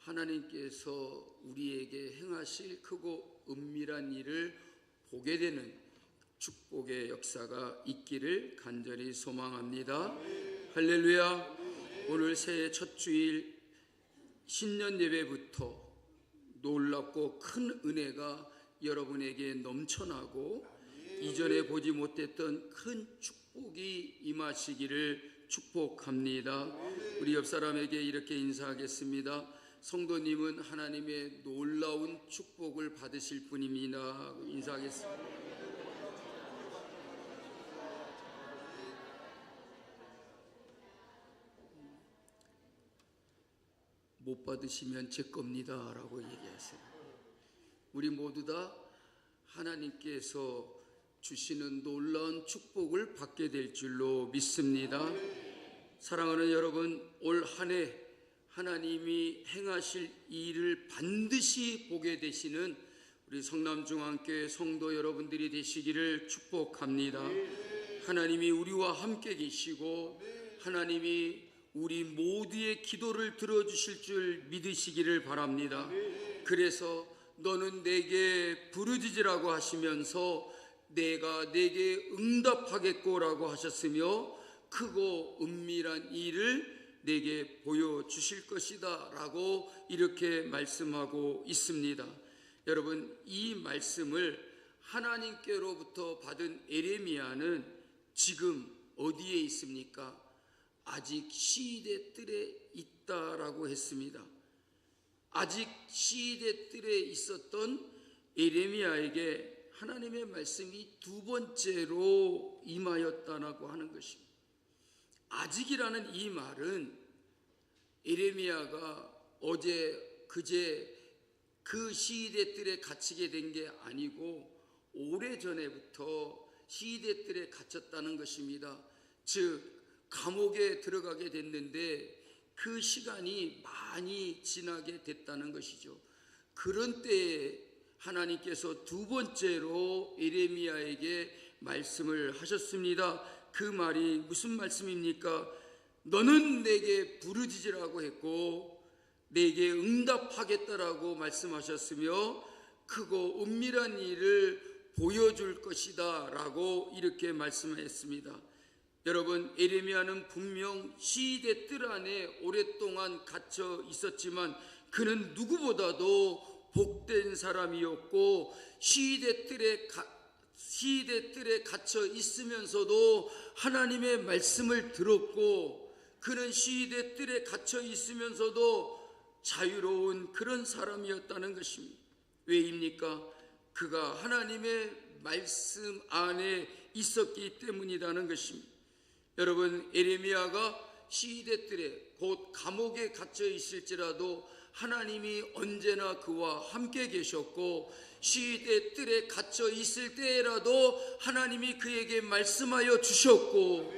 하나님께서 우리에게 행하실 크고 은밀한 일을 보게 되는 축복의 역사가 있기를 간절히 소망합니다. 할렐루야. 오늘 새해 첫 주일 신년 예배부터 놀랍고 큰 은혜가 여러분에게 넘쳐나고 이전에 보지 못했던 큰 축복이 임하시기를 축복합니다. 우리 옆 사람에게 이렇게 인사하겠습니다. 성도님은 하나님의 놀라운 축복을 받으실 분입니다. 인사하겠습니다. 못 받으시면 제 겁니다 라고 얘기하세요. 우리 모두 다 하나님께서 주시는 놀라운 축복을 받게 될 줄로 믿습니다. 사랑하는 여러분, 올 한 해 하나님이 행하실 일을 반드시 보게 되시는 우리 성남중앙교회 성도 여러분들이 되시기를 축복합니다. 하나님이 우리와 함께 계시고 하나님이 우리 모두의 기도를 들어주실 줄 믿으시기를 바랍니다. 그래서 너는 내게 부르짖으라고 하시면서 내가 내게 응답하겠고라고 하셨으며 크고 은밀한 일을 내게 보여주실 것이다 라고 이렇게 말씀하고 있습니다. 여러분, 이 말씀을 하나님께로부터 받은 에레미야는 지금 어디에 있습니까? 아직 시대 뜰에 있다라고 했습니다. 아직 시대 뜰에 있었던 에레미야에게 하나님의 말씀이 두 번째로 임하였다라고 하는 것입니다. 아직이라는 이 말은 에레미야가 어제 그제 그 시대 뜰에 갇히게 된 게 아니고 오래전에부터 시대 뜰에 갇혔다는 것입니다. 즉 감옥에 들어가게 됐는데 그 시간이 많이 지나게 됐다는 것이죠. 그런 때에 하나님께서 두 번째로 에레미야에게 말씀을 하셨습니다. 그 말이 무슨 말씀입니까? 너는 내게 부르짖으라고 했고 내게 응답하겠다라고 말씀하셨으며 크고 은밀한 일을 보여줄 것이다 라고 이렇게 말씀했습니다. 여러분, 에레미야는 분명 시대 뜰 안에 오랫동안 갇혀 있었지만 그는 누구보다도 복된 사람이었고 시대 뜰에 갇혀 있으면서도 하나님의 말씀을 들었고 그는 시대 뜰에 갇혀 있으면서도 자유로운 그런 사람이었다는 것입니다. 왜입니까? 그가 하나님의 말씀 안에 있었기 때문이라는 것입니다. 여러분, 에레미야가 시대 뜰에 곧 감옥에 갇혀 있을지라도 하나님이 언제나 그와 함께 계셨고 시대 뜰에 갇혀 있을 때라도 하나님이 그에게 말씀하여 주셨고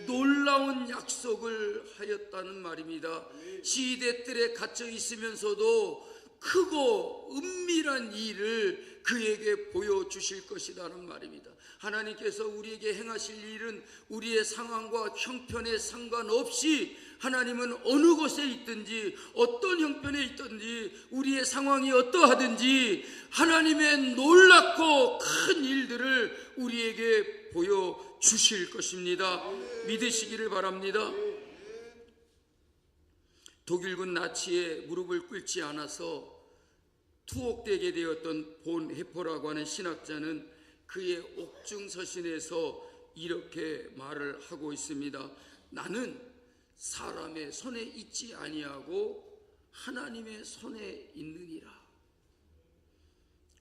놀라운 약속을 하였다는 말입니다. 시대 뜰에 갇혀 있으면서도 크고 은밀한 일을 그에게 보여주실 것이라는 말입니다. 하나님께서 우리에게 행하실 일은 우리의 상황과 형편에 상관없이 하나님은 어느 곳에 있든지 어떤 형편에 있든지 우리의 상황이 어떠하든지 하나님의 놀랍고 큰 일들을 우리에게 보여주실 것입니다. 믿으시기를 바랍니다. 독일군 나치에 무릎을 꿇지 않아서 투옥되게 되었던 본 해퍼라고 하는 신학자는 그의 옥중서신에서 이렇게 말을 하고 있습니다. 나는 사람의 손에 있지 아니하고 하나님의 손에 있느니라.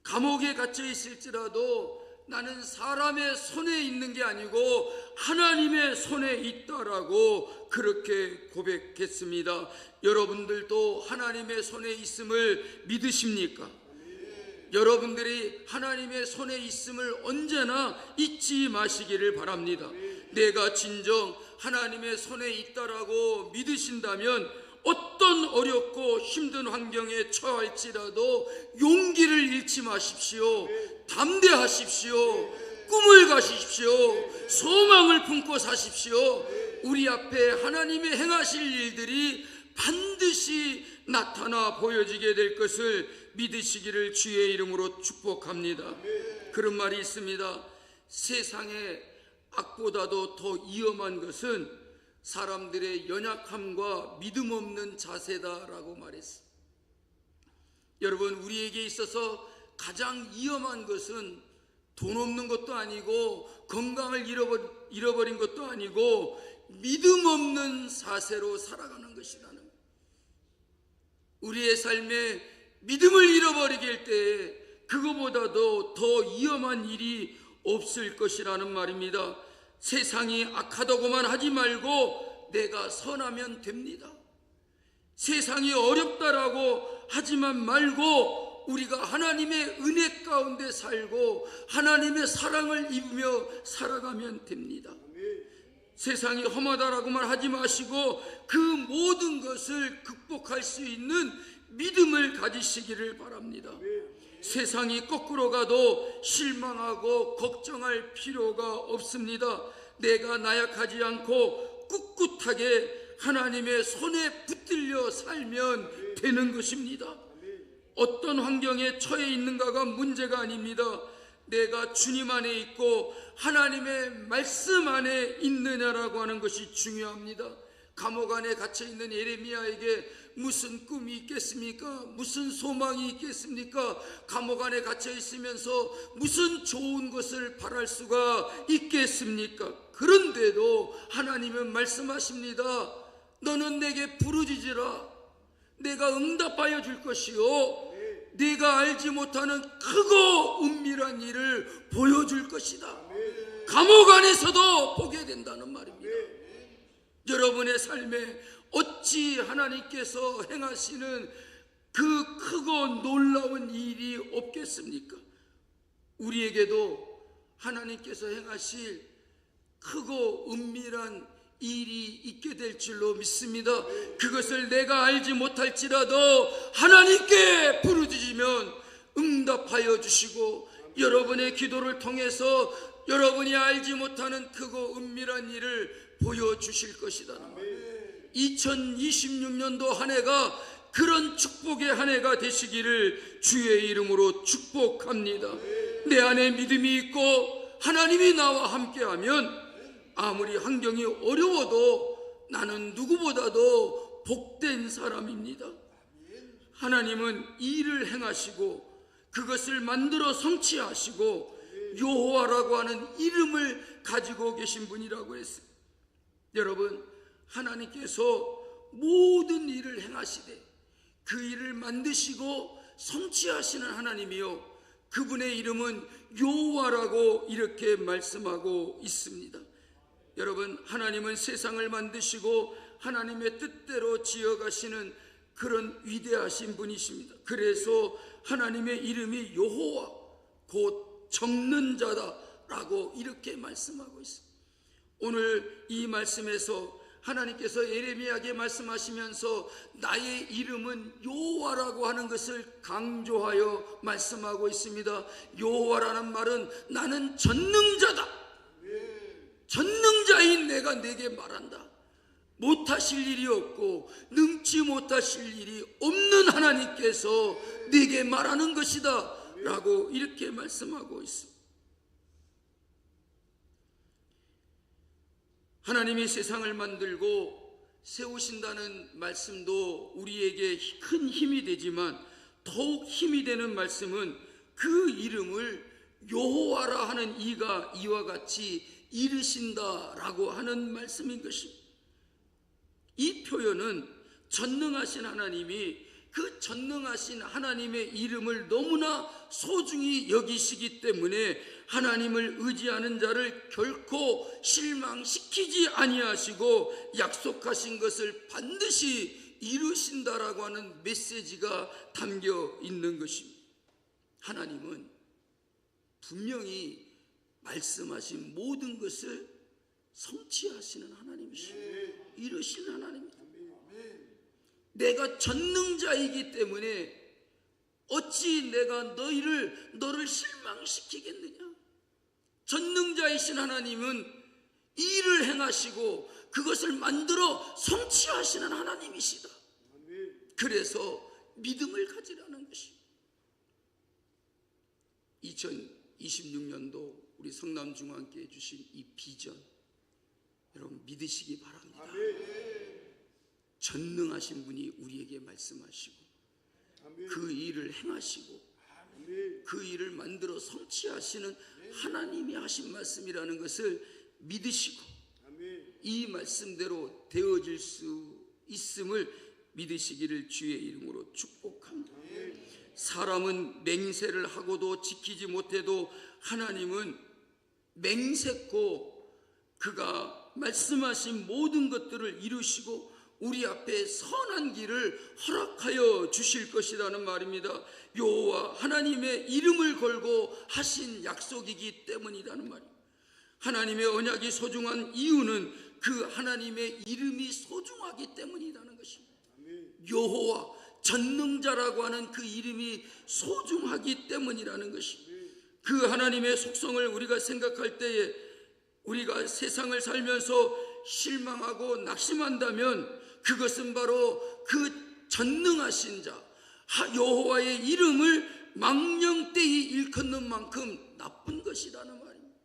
감옥에 갇혀 있을지라도 나는 사람의 손에 있는 게 아니고 하나님의 손에 있다라고 그렇게 고백했습니다. 여러분들도 하나님의 손에 있음을 믿으십니까? 여러분들이 하나님의 손에 있음을 언제나 잊지 마시기를 바랍니다. 내가 진정 하나님의 손에 있다라고 믿으신다면 어떤 어렵고 힘든 환경에 처할지라도 용기를 잃지 마십시오. 담대하십시오. 꿈을 가지십시오. 소망을 품고 사십시오. 우리 앞에 하나님의 행하실 일들이 반드시 나타나 보여지게 될 것을 믿으시기를 주의 이름으로 축복합니다. 그런 말이 있습니다. 세상의 악보다도 더 위험한 것은 사람들의 연약함과 믿음 없는 자세다라고 말했습니다. 여러분, 우리에게 있어서 가장 위험한 것은 돈 없는 것도 아니고 건강을 잃어버린 것도 아니고 믿음 없는 사세로 살아가는 것이라는 거예요. 우리의 삶에 믿음을 잃어버리게 할 때에 그거보다도 더 위험한 일이 없을 것이라는 말입니다. 세상이 악하다고만 하지 말고 내가 선하면 됩니다. 세상이 어렵다라고 하지만 말고 우리가 하나님의 은혜 가운데 살고 하나님의 사랑을 입으며 살아가면 됩니다. 세상이 험하다라고만 하지 마시고 그 모든 것을 극복할 수 있는 믿음을 가지시기를 바랍니다. 세상이 거꾸로 가도 실망하고 걱정할 필요가 없습니다. 내가 나약하지 않고 꿋꿋하게 하나님의 손에 붙들려 살면 되는 것입니다. 어떤 환경에 처해 있는가가 문제가 아닙니다. 내가 주님 안에 있고 하나님의 말씀 안에 있느냐라고 하는 것이 중요합니다. 감옥 안에 갇혀 있는 예레미야에게 무슨 꿈이 있겠습니까? 무슨 소망이 있겠습니까? 감옥 안에 갇혀 있으면서 무슨 좋은 것을 바랄 수가 있겠습니까? 그런데도 하나님은 말씀하십니다. 너는 내게 부르짖으라. 내가 응답하여 줄 것이요 네가 알지 못하는 크고 은밀한 일을 보여줄 것이다. 감옥 안에서도 보게 된다는 말입니다. 여러분의 삶에 어찌 하나님께서 행하시는 그 크고 놀라운 일이 없겠습니까? 우리에게도 하나님께서 행하실 크고 은밀한 일이 있게 될 줄로 믿습니다. 그것을 내가 알지 못할지라도 하나님께 부르짖으면 응답하여 주시고 여러분의 기도를 통해서 여러분이 알지 못하는 크고 은밀한 일을 보여주실 것이다. 2026년도 한 해가 그런 축복의 한 해가 되시기를 주의 이름으로 축복합니다. 내 안에 믿음이 있고 하나님이 나와 함께하면 아무리 환경이 어려워도 나는 누구보다도 복된 사람입니다. 하나님은 일을 행하시고 그것을 만들어 성취하시고 여호와라고 하는 이름을 가지고 계신 분이라고 했습니다. 여러분, 하나님께서 모든 일을 행하시되 그 일을 만드시고 성취하시는 하나님이요 그분의 이름은 여호와라고 이렇게 말씀하고 있습니다. 여러분, 하나님은 세상을 만드시고 하나님의 뜻대로 지어가시는 그런 위대하신 분이십니다. 그래서 하나님의 이름이 여호와 곧 적는 자다라고 이렇게 말씀하고 있습니다. 오늘 이 말씀에서 하나님께서 예레미야에게 말씀하시면서 나의 이름은 여호와라고 하는 것을 강조하여 말씀하고 있습니다. 여호와라는 말은 나는 전능자다. 전능자인 내가 내게 말한다. 못하실 일이 없고 능치 못하실 일이 없는 하나님께서 내게 말하는 것이다 라고 이렇게 말씀하고 있습니다. 하나님이 세상을 만들고 세우신다는 말씀도 우리에게 큰 힘이 되지만 더욱 힘이 되는 말씀은 그 이름을 여호와라 하는 이가 이와 같이 이르신다라고 하는 말씀인 것입니다. 이 표현은 전능하신 하나님이 그 전능하신 하나님의 이름을 너무나 소중히 여기시기 때문에 하나님을 의지하는 자를 결코 실망시키지 아니하시고 약속하신 것을 반드시 이루신다라고 하는 메시지가 담겨 있는 것입니다. 하나님은 분명히 말씀하신 모든 것을 성취하시는 하나님이십니다. 이루시는 하나님입니다. 내가 전능자이기 때문에 어찌 내가 너를 실망시키겠느냐? 전능자이신 하나님은 일을 행하시고 그것을 만들어 성취하시는 하나님이시다. 그래서 믿음을 가지라는 것이 2026년도 우리 성남중앙교회 주신 이 비전 여러분 믿으시기 바랍니다. 전능하신 분이 우리에게 말씀하시고 그 일을 행하시고 그 일을 만들어 성취하시는 하나님이 하신 말씀이라는 것을 믿으시고 이 말씀대로 되어질 수 있음을 믿으시기를 주의 이름으로 축복합니다. 사람은 맹세를 하고도 지키지 못해도 하나님은 맹세코 그가 말씀하신 모든 것들을 이루시고 우리 앞에 선한 길을 허락하여 주실 것이라는 말입니다. 여호와 하나님의 이름을 걸고 하신 약속이기 때문이라는 말입니다. 하나님의 언약이 소중한 이유는 그 하나님의 이름이 소중하기 때문이라는 것입니다. 여호와 전능자라고 하는 그 이름이 소중하기 때문이라는 것입니다. 그 하나님의 속성을 우리가 생각할 때에 우리가 세상을 살면서 실망하고 낙심한다면 그것은 바로 그 전능하신 자 여호와의 이름을 망령되이 일컫는 만큼 나쁜 것이라는 말입니다.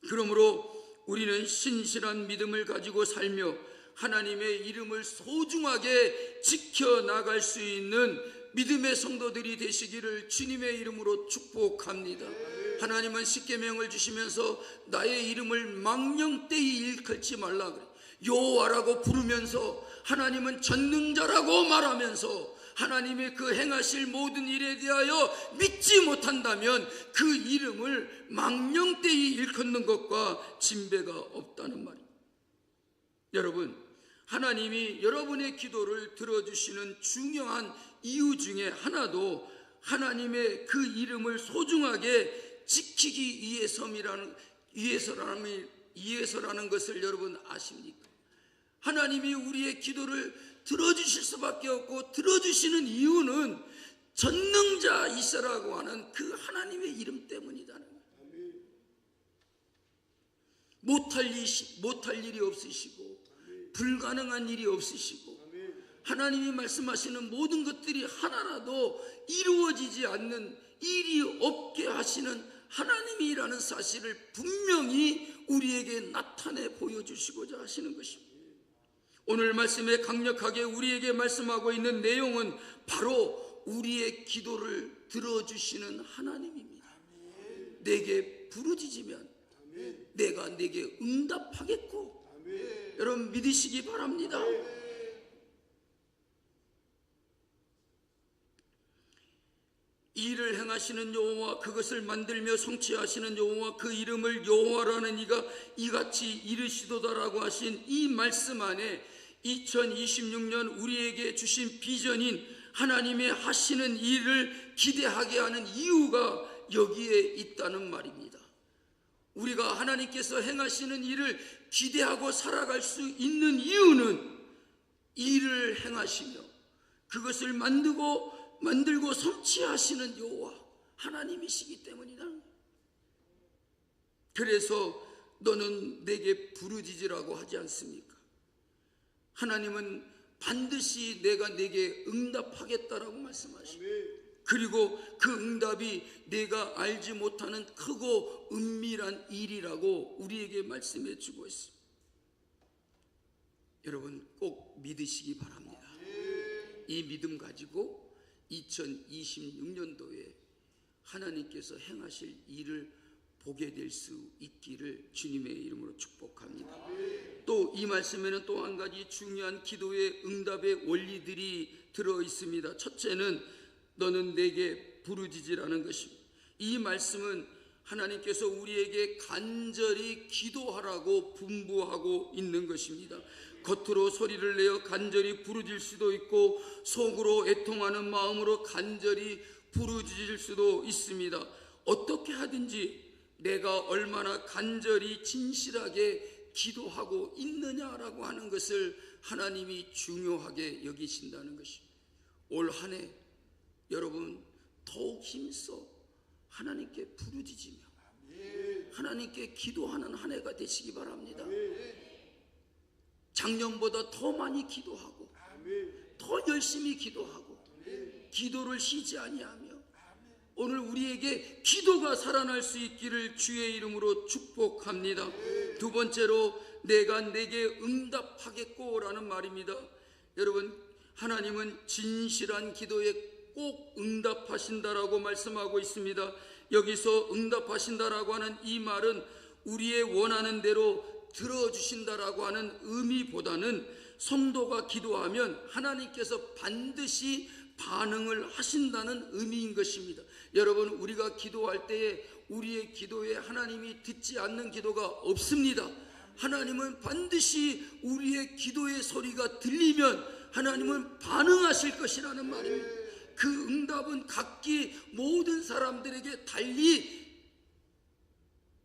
그러므로 우리는 신실한 믿음을 가지고 살며 하나님의 이름을 소중하게 지켜나갈 수 있는 믿음의 성도들이 되시기를 주님의 이름으로 축복합니다. 하나님은 십계명을 주시면서 나의 이름을 망령되이 일컬지 말라 그래. 여호와라고 부르면서 하나님은 전능자라고 말하면서 하나님의 그 행하실 모든 일에 대하여 믿지 못한다면 그 이름을 망령되이 일컫는 것과 진배가 없다는 말입니다. 여러분, 하나님이 여러분의 기도를 들어주시는 중요한 이유 중에 하나도 하나님의 그 이름을 소중하게 지키기 위해서라는 것을 여러분 아십니까? 하나님이 우리의 기도를 들어주실 수밖에 없고 들어주시는 이유는 전능자이시라고 하는 그 하나님의 이름 때문이라는 거예요. 못할 일이 없으시고 불가능한 일이 없으시고 하나님이 말씀하시는 모든 것들이 하나라도 이루어지지 않는 일이 없게 하시는 하나님이라는 사실을 분명히 우리에게 나타내 보여주시고자 하시는 것입니다. 오늘 말씀에 강력하게 우리에게 말씀하고 있는 내용은 바로 우리의 기도를 들어주시는 하나님입니다. 내게 부르짖으면 내가 내게 응답하겠고 여러분 믿으시기 바랍니다. 일을 행하시는 여호와 그것을 만들며 성취하시는 여호와 그 이름을 여호와라는 이가 이같이 이르시도다라고 하신 이 말씀 안에 2026년 우리에게 주신 비전인 하나님의 하시는 일을 기대하게 하는 이유가 여기에 있다는 말입니다. 우리가 하나님께서 행하시는 일을 기대하고 살아갈 수 있는 이유는 일을 행하시며 그것을 만들고 성취하시는 여호와 하나님이시기 때문이다. 그래서 너는 내게 부르짖으라고 하지 않습니까? 하나님은 반드시 내가 내게 응답하겠다라고 말씀하십니다. 그리고 그 응답이 내가 알지 못하는 크고 은밀한 일이라고 우리에게 말씀해 주고 있습니다. 여러분 꼭 믿으시기 바랍니다. 이 믿음 가지고 2026년도에 하나님께서 행하실 일을 보게 될 수 있기를 주님의 이름으로 축복합니다. 또 이 말씀에는 또 한 가지 중요한 기도의 응답의 원리들이 들어 있습니다. 첫째는 너는 내게 부르짖으라는 것입니다. 이 말씀은 하나님께서 우리에게 간절히 기도하라고 분부하고 있는 것입니다. 겉으로 소리를 내어 간절히 부르짖을 수도 있고 속으로 애통하는 마음으로 간절히 부르짖을 수도 있습니다. 어떻게 하든지 내가 얼마나 간절히 진실하게 기도하고 있느냐라고 하는 것을 하나님이 중요하게 여기신다는 것입니다. 올 한 해 여러분 더욱 힘써 하나님께 부르짖으며 하나님께 기도하는 한 해가 되시기 바랍니다. 작년보다 더 많이 기도하고 더 열심히 기도하고 기도를 쉬지 아니하며 오늘 우리에게 기도가 살아날 수 있기를 주의 이름으로 축복합니다. 두 번째로 내가 내게 응답하겠고 라는 말입니다. 여러분, 하나님은 진실한 기도에 꼭 응답하신다라고 말씀하고 있습니다. 여기서 응답하신다라고 하는 이 말은 우리의 원하는 대로 들어주신다라고 하는 의미보다는 성도가 기도하면 하나님께서 반드시 반응을 하신다는 의미인 것입니다. 여러분, 우리가 기도할 때에 우리의 기도에 하나님이 듣지 않는 기도가 없습니다. 하나님은 반드시 우리의 기도의 소리가 들리면 하나님은 반응하실 것이라는 말입니다. 그 응답은 각기 모든 사람들에게 달리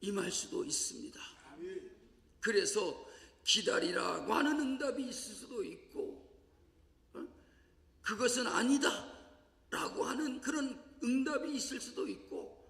임할 수도 있습니다. 그래서 기다리라고 하는 응답이 있을 수도 있고 그것은 아니다 라고 하는 그런 응답이 있을 수도 있고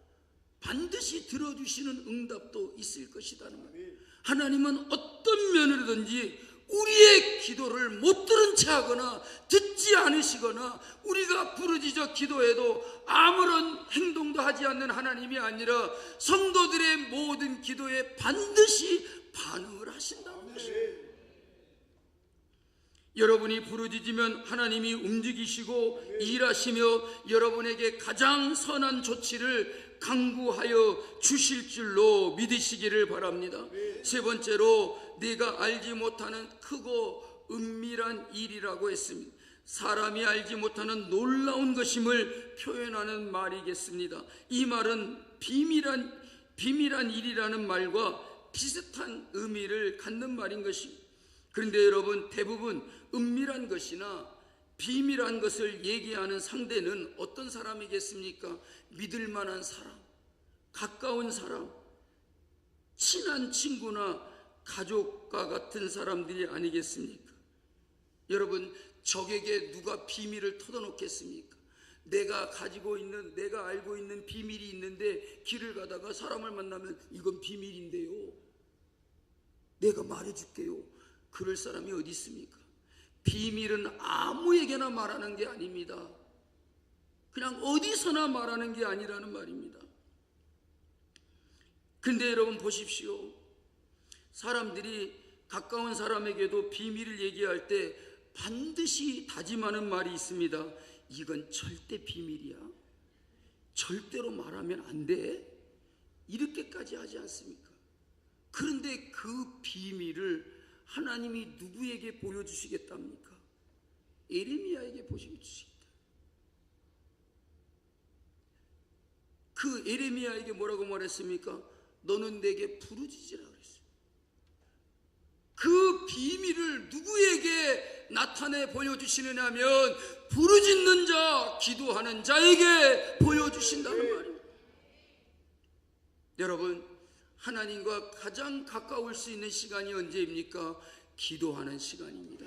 반드시 들어주시는 응답도 있을 것이라는 말이에요. 하나님은 어떤 면으로든지 우리의 기도를 못 들은 채 하거나 듣지 않으시거나 우리가 부르짖어 기도해도 아무런 행동도 하지 않는 하나님이 아니라 성도들의 모든 기도에 반드시 반응을 하신다는 것입니다. 여러분이 부르짖으면 하나님이 움직이시고 일하시며 여러분에게 가장 선한 조치를 강구하여 주실 줄로 믿으시기를 바랍니다. 세 번째로 내가 알지 못하는 크고 은밀한 일이라고 했습니다. 사람이 알지 못하는 놀라운 것임을 표현하는 말이겠습니다. 이 말은 비밀한 일이라는 말과 비슷한 의미를 갖는 말인 것입니다. 그런데 여러분, 대부분 은밀한 것이나 비밀한 것을 얘기하는 상대는 어떤 사람이겠습니까? 믿을 만한 사람, 가까운 사람, 친한 친구나 가족과 같은 사람들이 아니겠습니까? 여러분, 적에게 누가 비밀을 터놓겠습니까? 내가 가지고 있는, 내가 알고 있는 비밀이 있는데 길을 가다가 사람을 만나면 이건 비밀인데요, 내가 말해줄게요, 그럴 사람이 어디 있습니까? 비밀은 아무에게나 말하는 게 아닙니다. 그냥 어디서나 말하는 게 아니라는 말입니다. 근데 여러분 보십시오. 사람들이 가까운 사람에게도 비밀을 얘기할 때 반드시 다짐하는 말이 있습니다. 이건 절대 비밀이야. 절대로 말하면 안 돼. 이렇게까지 하지 않습니까? 그런데 그 비밀을 하나님이 누구에게 보여주시겠답니까? 에레미야에게 보여주시겠다. 그 에레미야에게 뭐라고 말했습니까? 너는 내게 부르짖으라 그랬어요. 그 비밀을 누구에게 나타내 보여주시느냐 하면 부르짖는 자, 기도하는 자에게 보여주신다는 말입니다. 여러분, 하나님과 가장 가까울 수 있는 시간이 언제입니까? 기도하는 시간입니다.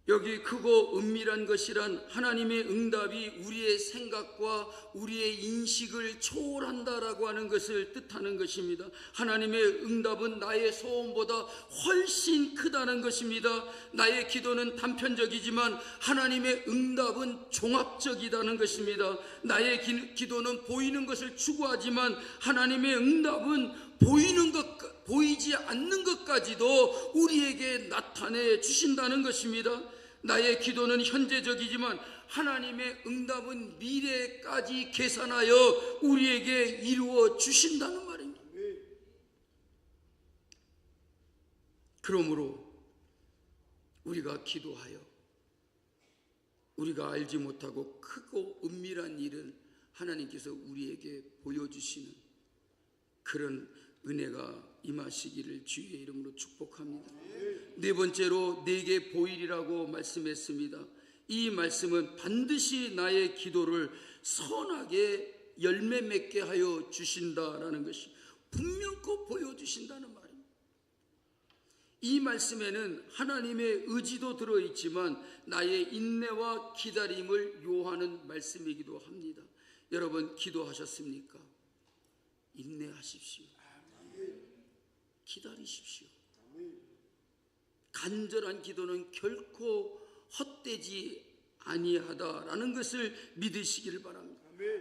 여기 크고 은밀한 것이란 하나님의 응답이 우리의 생각과 우리의 인식을 초월한다라고 하는 것을 뜻하는 것입니다. 하나님의 응답은 나의 소원보다 훨씬 크다는 것입니다. 나의 기도는 단편적이지만 하나님의 응답은 종합적이라는 것입니다. 나의 기도는 보이는 것을 추구하지만 하나님의 응답은 보이지 않는 것까지도 우리에게 나타내 주신다는 것입니다. 나의 기도는 현재적이지만 하나님의 응답은 미래까지 계산하여 우리에게 이루어 주신다는 말입니다. 그러므로 우리가 기도하여 우리가 알지 못하고 크고 은밀한 일은 하나님께서 우리에게 보여주시는 그런 은혜가 임하시기를 주의 이름으로 축복합니다. 네 번째로 내게 보이리라고 말씀했습니다. 이 말씀은 반드시 나의 기도를 선하게 열매 맺게 하여 주신다라는 것이 분명코 보여주신다는 말입니다. 이 말씀에는 하나님의 의지도 들어있지만 나의 인내와 기다림을 요하는 말씀이기도 합니다. 여러분, 기도하셨습니까? 인내하십시오. 기다리십시오. 간절한 기도는 결코 헛되지 아니하다라는 것을 믿으시기를 바랍니다.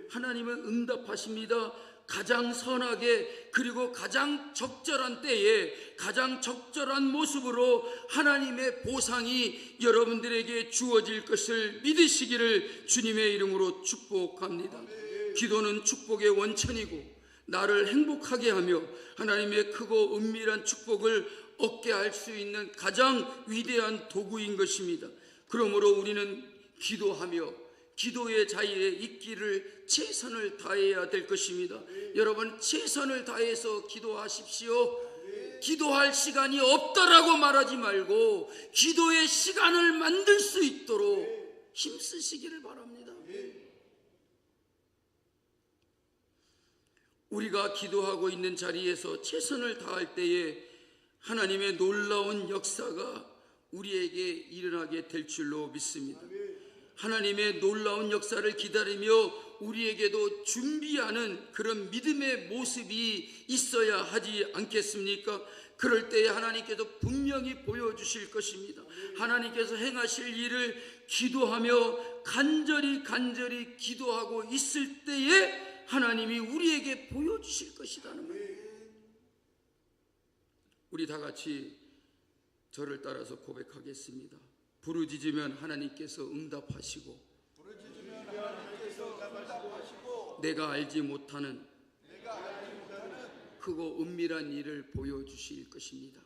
하나님은 응답하십니다. 가장 선하게, 그리고 가장 적절한 때에 가장 적절한 모습으로 하나님의 보상이 여러분들에게 주어질 것을 믿으시기를 주님의 이름으로 축복합니다. 기도는 축복의 원천이고 나를 행복하게 하며 하나님의 크고 은밀한 축복을 얻게 할 수 있는 가장 위대한 도구인 것입니다. 그러므로 우리는 기도하며 기도의 자리에 있기를 최선을 다해야 될 것입니다. 여러분, 최선을 다해서 기도하십시오. 기도할 시간이 없다라고 말하지 말고 기도의 시간을 만들 수 있도록 힘쓰시기를 바랍니다. 우리가 기도하고 있는 자리에서 최선을 다할 때에 하나님의 놀라운 역사가 우리에게 일어나게 될 줄로 믿습니다. 하나님의 놀라운 역사를 기다리며 우리에게도 준비하는 그런 믿음의 모습이 있어야 하지 않겠습니까? 그럴 때에 하나님께서 분명히 보여주실 것입니다. 하나님께서 행하실 일을 기도하며 간절히 기도하고 있을 때에 하나님이 우리에게 보여주실 것이라는 거예요. 우리 다 같이 저를 따라서 고백하겠습니다. 부르짖으면 하나님께서 응답하시고 내가 알지 못하는 크고 은밀한 일을 보여주실 것입니다.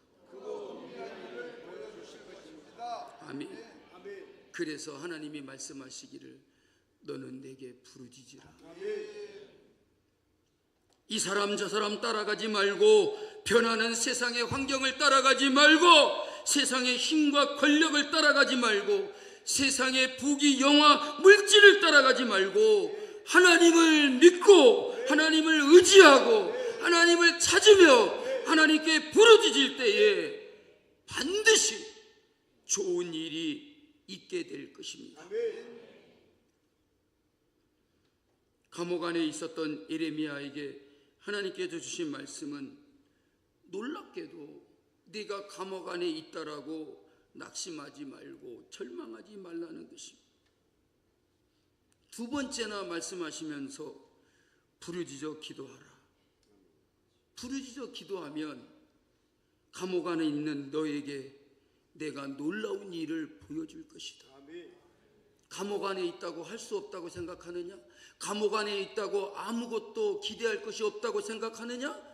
아멘. 그래서 하나님이 말씀하시기를 너는 내게 부르짖으라. 이 사람 저 사람 따라가지 말고 변하는 세상의 환경을 따라가지 말고 세상의 힘과 권력을 따라가지 말고 세상의 부귀 영화 물질을 따라가지 말고 하나님을 믿고 하나님을 의지하고 하나님을 찾으며 하나님께 부르짖을 때에 반드시 좋은 일이 있게 될 것입니다. 감옥 안에 있었던 예레미야에게 하나님께서 주신 말씀은 놀랍게도 네가 감옥 안에 있다라고 낙심하지 말고 절망하지 말라는 것입니다. 두 번째나 말씀하시면서 부르짖어 기도하라. 부르짖어 기도하면 감옥 안에 있는 너에게 내가 놀라운 일을 보여줄 것이다. 감옥 안에 있다고 할 수 없다고 생각하느냐? 감옥 안에 있다고 아무것도 기대할 것이 없다고 생각하느냐?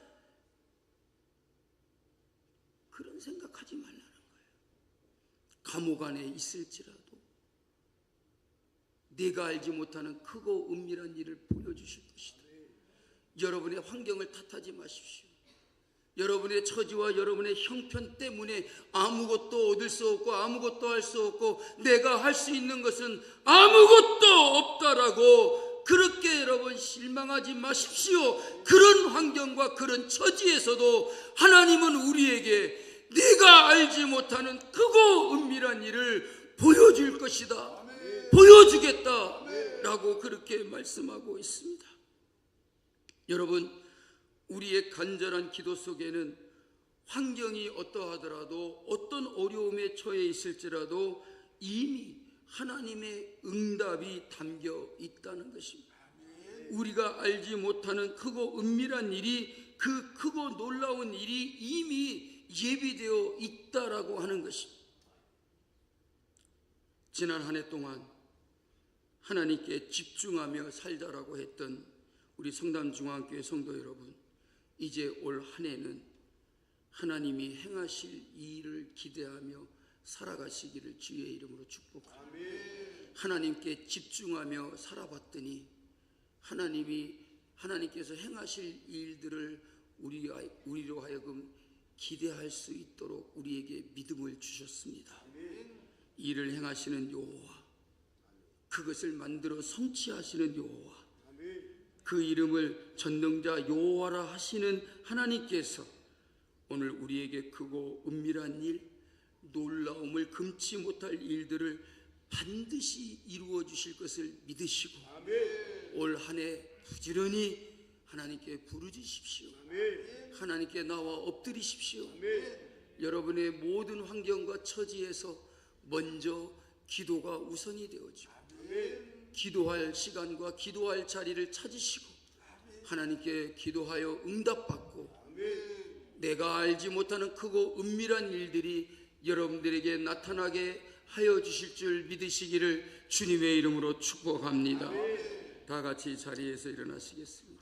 그런 생각하지 말라는 거예요. 감옥 안에 있을지라도 내가 알지 못하는 크고 은밀한 일을 보여주실 것이다. 여러분의 환경을 탓하지 마십시오. 여러분의 처지와 여러분의 형편 때문에 아무것도 얻을 수 없고 아무것도 할 수 없고 내가 할 수 있는 것은 아무것도 없다라고 그렇게 여러분 실망하지 마십시오. 그런 환경과 그런 처지에서도 하나님은 우리에게 내가 알지 못하는 크고 은밀한 일을 보여줄 것이다. 보여주겠다라고 그렇게 말씀하고 있습니다. 여러분, 우리의 간절한 기도 속에는 환경이 어떠하더라도 어떤 어려움에 처해 있을지라도 이미 하나님의 응답이 담겨 있다는 것입니다. 우리가 알지 못하는 크고 은밀한 일이, 그 크고 놀라운 일이 이미 예비되어 있다라고 하는 것입니다. 지난 한 해 동안 하나님께 집중하며 살자라고 했던 우리 성담중앙교회 성도 여러분, 이제 올 한 해는 하나님이 행하실 일을 기대하며 살아가시기를 주의 이름으로 축복합니다. 하나님께 집중하며 살아봤더니 하나님께서 행하실 일들을 우리로 하여금 기대할 수 있도록 우리에게 믿음을 주셨습니다. 일을 행하시는 여호와, 그것을 만들어 성취하시는 여호와, 그 이름을 전능자 여호와라 하시는 하나님께서 오늘 우리에게 크고 은밀한 일, 놀라움을 금치 못할 일들을 반드시 이루어 주실 것을 믿으시고 올 한 해 부지런히 하나님께 부르짖으십시오. 하나님께 나와 엎드리십시오. 여러분의 모든 환경과 처지에서 먼저 기도가 우선이 되어지고 기도할 시간과 기도할 자리를 찾으시고 하나님께 기도하여 응답받고 내가 알지 못하는 크고 은밀한 일들이 여러분들에게 나타나게 하여 주실 줄 믿으시기를 주님의 이름으로 축복합니다. 다 같이 자리에서 일어나시겠습니다.